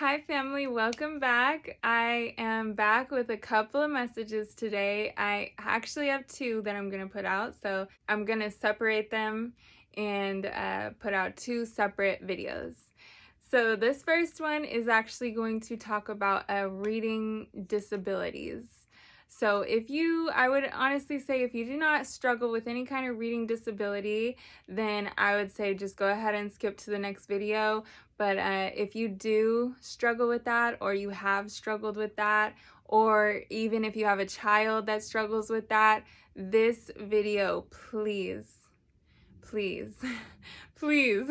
Hi family, welcome back. I am back with a couple of messages today. I actually have two that I'm going to put out, so I'm going to separate them and put out two separate videos. So this first one is actually going to talk about reading disabilities. So I would honestly say if you do not struggle with any kind of reading disability, then I would say just go ahead and skip to the next video. But if you do struggle with that, or you have struggled with that, or even if you have a child that struggles with that, this video, please, please, please,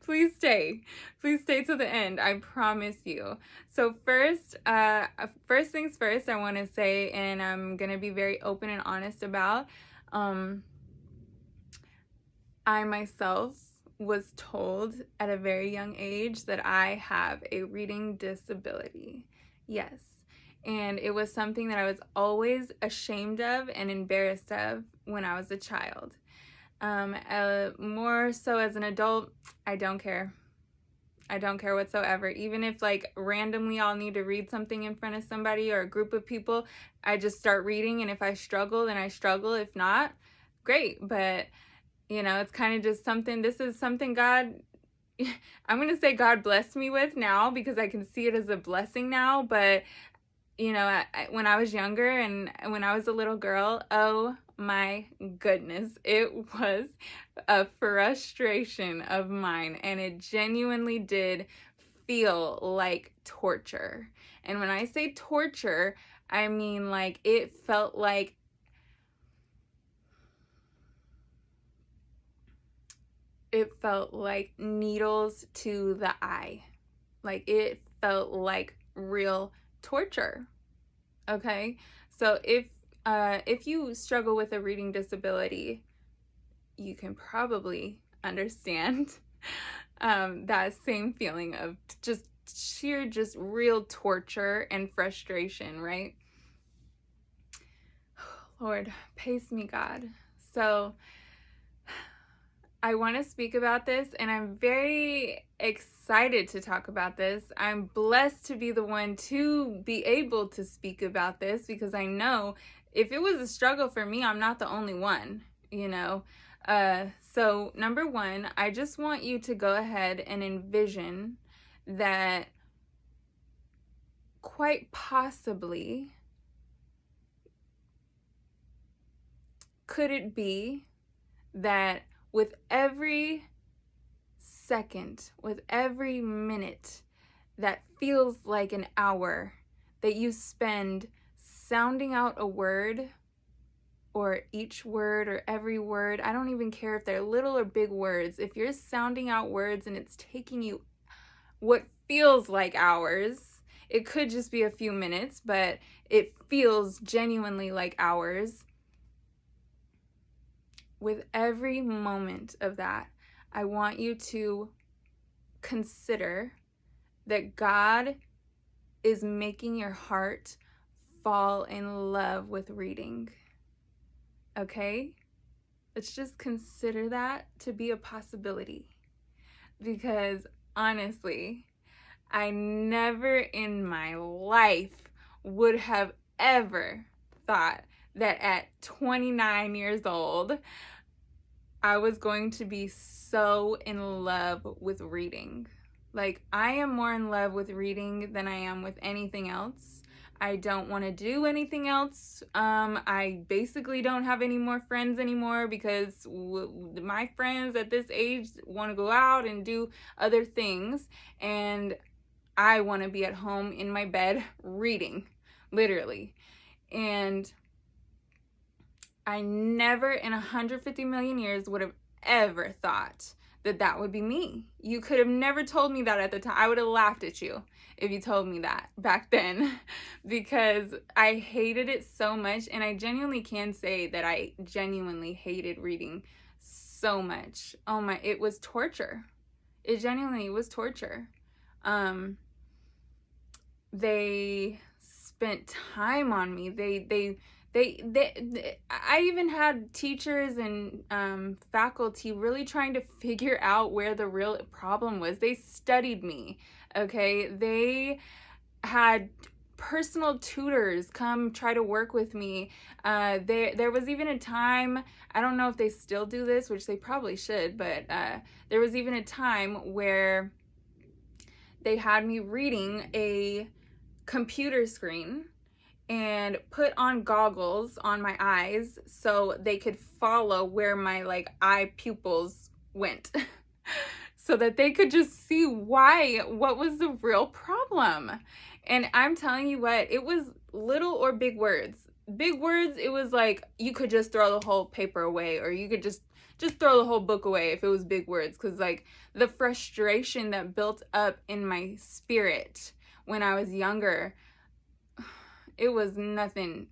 please stay to the end. I promise you. So first things first, I want to say, and I'm gonna be very open and honest about, I myself was told at a very young age that I have a reading disability. Yes. And it was something that I was always ashamed of and embarrassed of when I was a child. More so as an adult, I don't care. I don't care whatsoever. Even if like randomly I'll need to read something in front of somebody or a group of people, I just start reading, and if I struggle, then I struggle. If not, great. But you know, it's kind of just something, this is something God, I'm going to say God blessed me with now because I can see it as a blessing now. But, you know, when I was younger and when I was a little girl, oh my goodness, it was a frustration of mine. And it genuinely did feel like torture. And when I say torture, I mean like it felt like needles to the eye. Like it felt like real torture. Okay? So if you struggle with a reading disability, you can probably understand that same feeling of just sheer, just real torture and frustration, right? Lord, pace me, God. So I want to speak about this, and I'm very excited to talk about this. I'm blessed to be the one to be able to speak about this, because I know if it was a struggle for me, I'm not the only one, you know. So number one, I just want you to go ahead and envision that quite possibly, could it be that with every second, with every minute that feels like an hour that you spend sounding out a word, or each word or every word, I don't even care if they're little or big words, if you're sounding out words and it's taking you what feels like hours, it could just be a few minutes, but it feels genuinely like hours. With every moment of that, I want you to consider that God is making your heart fall in love with reading. Okay? Let's just consider that to be a possibility. Because honestly, I never in my life would have ever thought that at 29 years old, I was going to be so in love with reading. Like, I am more in love with reading than I am with anything else. I don't want to do anything else. I basically don't have any more friends anymore because my friends at this age want to go out and do other things. And I want to be at home in my bed reading, literally. And I never in 150 million years would have ever thought that that would be me. You could have never told me that at the time. I would have laughed at you if you told me that back then, because I hated it so much. And I genuinely can say that I genuinely hated reading so much. Oh my, it was torture. It genuinely was torture. They spent time on me. I even had teachers and faculty really trying to figure out where the real problem was. They studied me, okay? They had personal tutors come try to work with me. There was even a time, I don't know if they still do this, which they probably should, but there was even a time where they had me reading a computer screen and put on goggles on my eyes so they could follow where my like eye pupils went so that they could just see what was the real problem. And I'm telling you what, it was little or big words. Big words, it was like you could just throw the whole paper away, or you could just throw the whole book away if it was big words, because like the frustration that built up in my spirit when I was younger, it was nothing.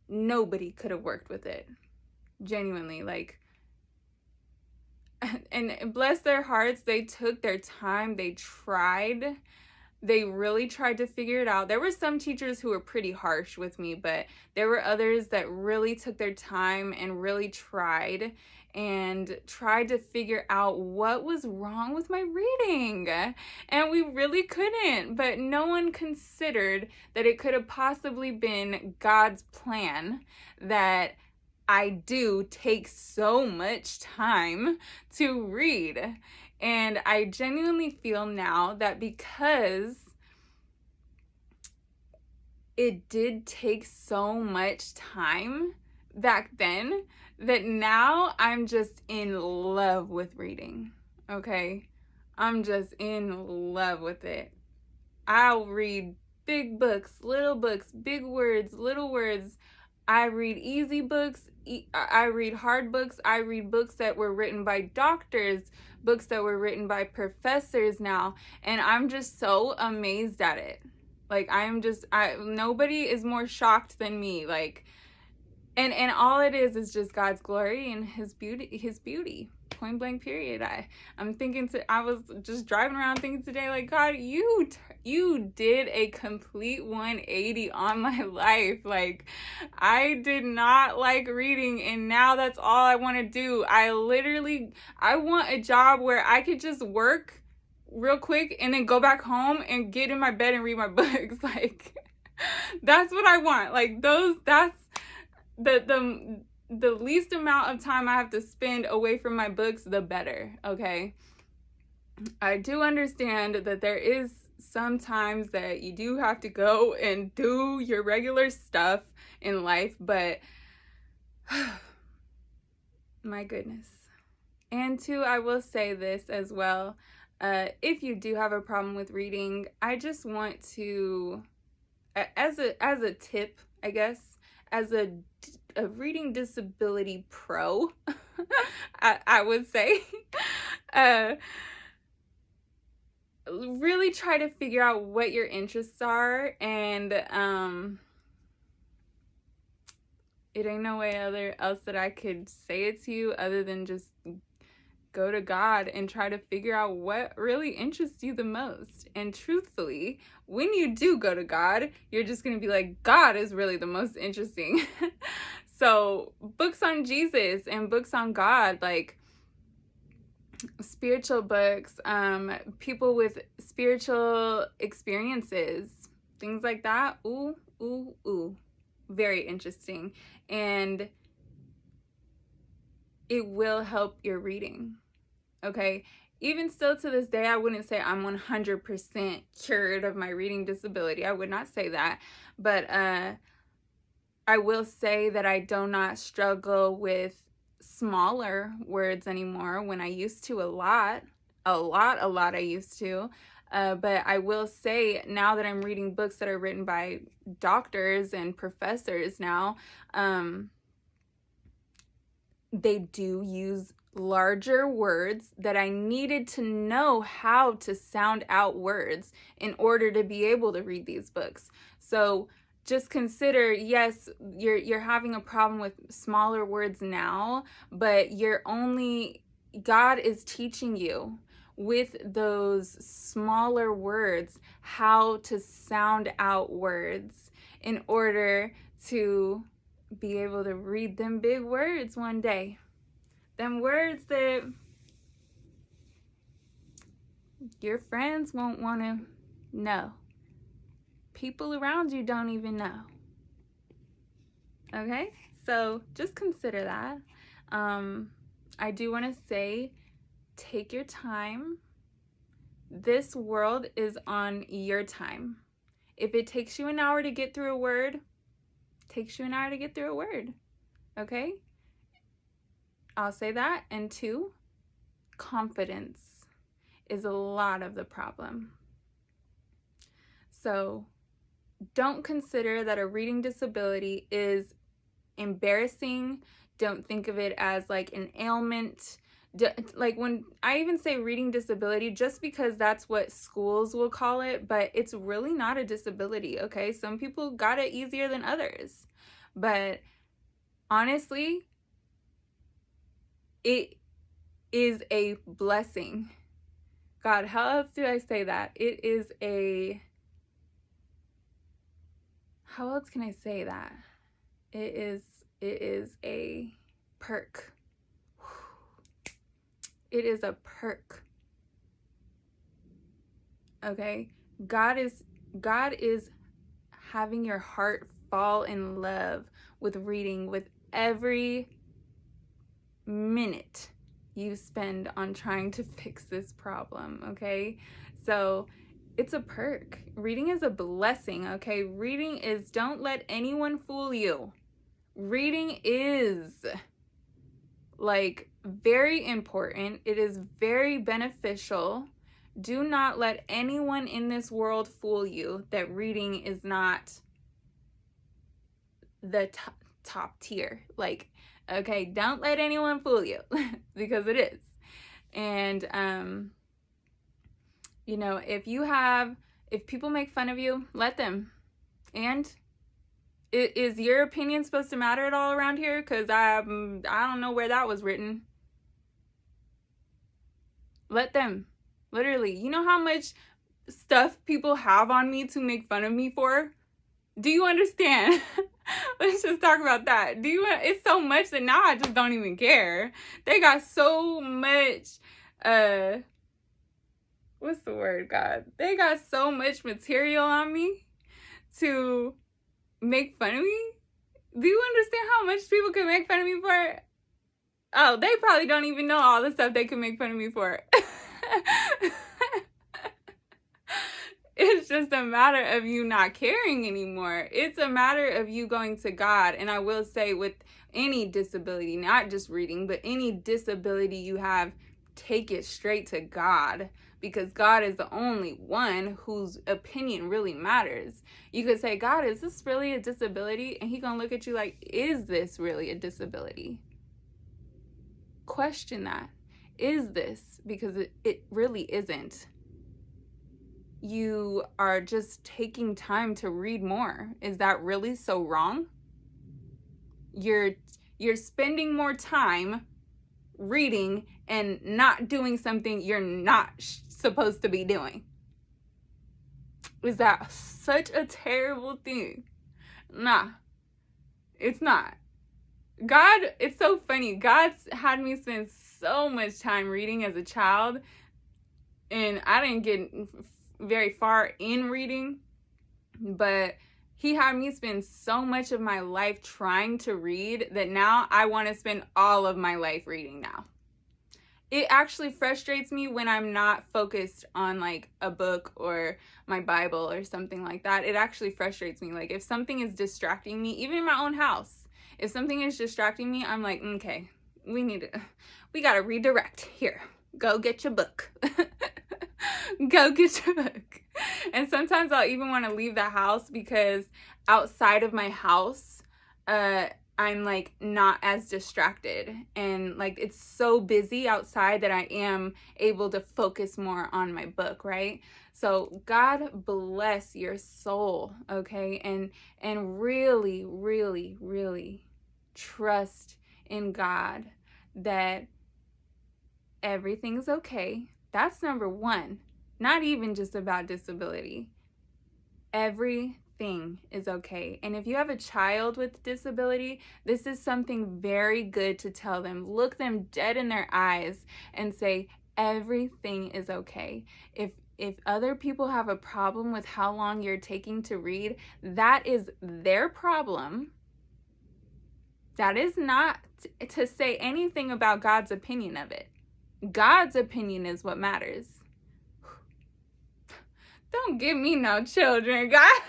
Nobody could have worked with it. Genuinely, like, and bless their hearts, they took their time, they tried. They really tried to figure it out. There were some teachers who were pretty harsh with me, but there were others that really took their time and really tried to figure out what was wrong with my reading. And we really couldn't, but no one considered that it could have possibly been God's plan that I do take so much time to read. And I genuinely feel now that because it did take so much time back then, that now I'm just in love with reading, okay? I'm just in love with it. I'll read big books, big words, little words. I read easy books. I read hard books. I read books that were written by doctors, books that were written by professors now. And I'm just so amazed at it. Like, nobody is more shocked than me. Like, and all it is just God's glory and his beauty. Point blank period. I was just driving around thinking today, like, God, you did a complete 180 on my life. Like, I did not like reading, and now that's all I want to do. I want a job where I could just work real quick and then go back home and get in my bed and read my books. Like, that's what I want. Like, that's the least amount of time I have to spend away from my books, the better, okay? I do understand that there is sometimes that you do have to go and do your regular stuff in life, but my goodness. And two, I will say this as well. If you do have a problem with reading, I just want to, as a tip, I guess, as a reading disability pro, I would say, really try to figure out what your interests are, and it ain't no way else that I could say it to you other than just go to God and try to figure out what really interests you the most. And truthfully, when you do go to God, you're just going to be like, God is really the most interesting. So books on Jesus and books on God, like spiritual books, people with spiritual experiences, things like that. Ooh. Very interesting. And it will help your reading. Okay, even still to this day, I wouldn't say I'm 100% cured of my reading disability. I would not say that. But I will say that I do not struggle with smaller words anymore when I used to a lot I used to. But I will say now that I'm reading books that are written by doctors and professors now, they do use larger words that I needed to know how to sound out words in order to be able to read these books. So just consider, yes, you're having a problem with smaller words now, but God is teaching you with those smaller words how to sound out words in order to be able to read them big words one day. Them words that your friends won't want to know. People around you don't even know. Okay? So just consider that. I do want to say, take your time. This world is on your time. If it takes you an hour to get through a word, it takes you an hour to get through a word. Okay? I'll say that. And 2, confidence is a lot of the problem. So don't consider that a reading disability is embarrassing. Don't think of it as like an ailment. Like when I even say reading disability, just because that's what schools will call it, but it's really not a disability, okay? Some people got it easier than others. But honestly, it is a blessing. God, how else do I say that? It is a... How else can I say that? It is a perk. It is a perk. Okay? God is having your heart fall in love with reading with every minute you spend on trying to fix this problem, okay? So it's a perk. Reading is a blessing, okay? Reading is, don't let anyone fool you. Reading is like very important. It is very beneficial. Do not let anyone in this world fool you that reading is not the top tier. Like, okay, don't let anyone fool you because it is. And you know, if people make fun of you, let them. And is your opinion supposed to matter at all around here? Because I don't know where that was written. Let them. Literally. You know how much stuff people have on me to make fun of me for? Do you understand? Let's just talk about that. It's so much that now I just don't even care. They got so much, what's the word, God? They got so much material on me to make fun of me. Do you understand how much people can make fun of me for? Oh, they probably don't even know all the stuff they can make fun of me for. It's just a matter of you not caring anymore. It's a matter of you going to God. And I will say, with any disability, not just reading, but any disability you have, take it straight to God, because God is the only one whose opinion really matters. You could say, God, is this really a disability? And He's gonna look at you like, is this really a disability? Question that. Is this? Because it really isn't. You are just taking time to read more. Is that really so wrong? You're spending more time reading and not doing something you're not supposed to be doing. Is that such a terrible thing? Nah, it's not. God, it's so funny. God's had me spend so much time reading as a child, and I didn't get very far in reading, but He had me spend so much of my life trying to read that now I want to spend all of my life reading now. It actually frustrates me when I'm not focused on like a book or my Bible or something like that. It actually frustrates me. Like if something is distracting me, even in my own house, if something is distracting me, I'm like, okay, we got to redirect. Here, go get your book. Go get your book. And sometimes I'll even want to leave the house because outside of my house, I'm like not as distracted, and like it's so busy outside that I am able to focus more on my book, right? So God bless your soul, okay? And really, really, really trust in God that everything's okay. That's number one. Not even just about disability. Everything everything is okay. And if you have a child with disability, this is something very good to tell them. Look them dead in their eyes and say, everything is okay. If other people have a problem with how long you're taking to read, that is their problem. That is not to say anything about God's opinion of it. God's opinion is what matters. Don't give me no children, God.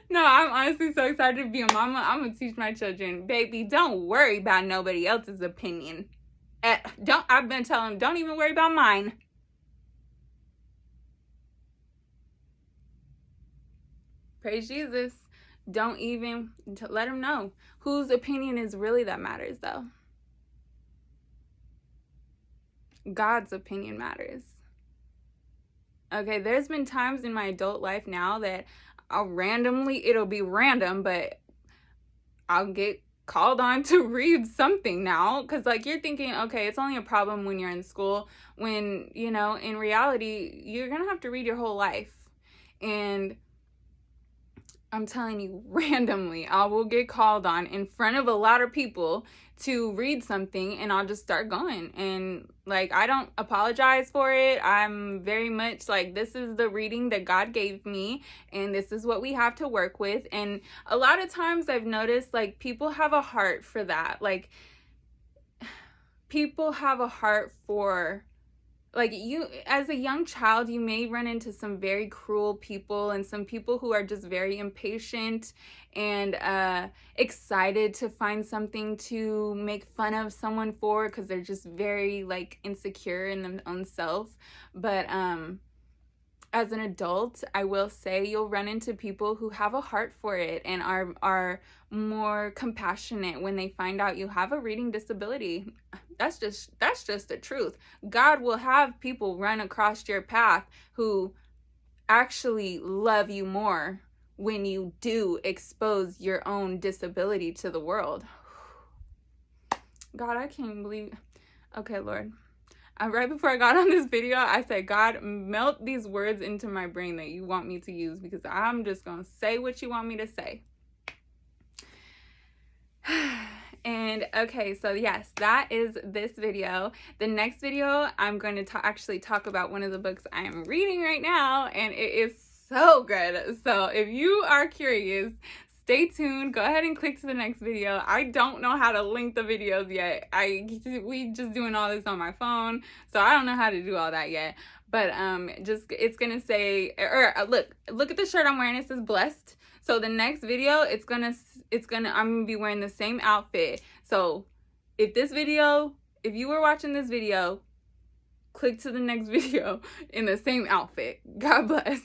No, I'm honestly so excited to be a mama. I'm going to teach my children, baby, don't worry about nobody else's opinion. I've been telling them, don't even worry about mine. Praise Jesus. Don't even let them know whose opinion is really that matters, though. God's opinion matters. Okay, there's been times in my adult life now that it'll be random, but I'll get called on to read something now, because like you're thinking, okay, it's only a problem when you're in school, when, you know, in reality, you're gonna have to read your whole life. And I'm telling you, randomly, I will get called on in front of a lot of people to read something, and I'll just start going. And like, I don't apologize for it. I'm very much like, this is the reading that God gave me, and this is what we have to work with. And a lot of times I've noticed, like, people have a heart for that. Like, people have a heart for, like, you as a young child, you may run into some very cruel people and some people who are just very impatient and excited to find something to make fun of someone for, because they're just very like insecure in their own self. But as an adult, I will say you'll run into people who have a heart for it and are more compassionate when they find out you have a reading disability. That's just the truth. God will have people run across your path who actually love you more when you do expose your own disability to the world. God, I can't believe. Okay, Lord. Right before I got on this video, I said, God, melt these words into my brain that you want me to use, because I'm just going to say what you want me to say. And okay, so yes, that is this video. The next video, I'm going to actually talk about one of the books I am reading right now, and it is so good. So if you are curious, stay tuned. Go ahead and click to the next video. I don't know how to link the videos yet. We just doing all this on my phone, so I don't know how to do all that yet. But it's gonna say, or look at the shirt I'm wearing. It says blessed. So the next video, I'm gonna be wearing the same outfit. So if you were watching this video, click to the next video in the same outfit. God bless.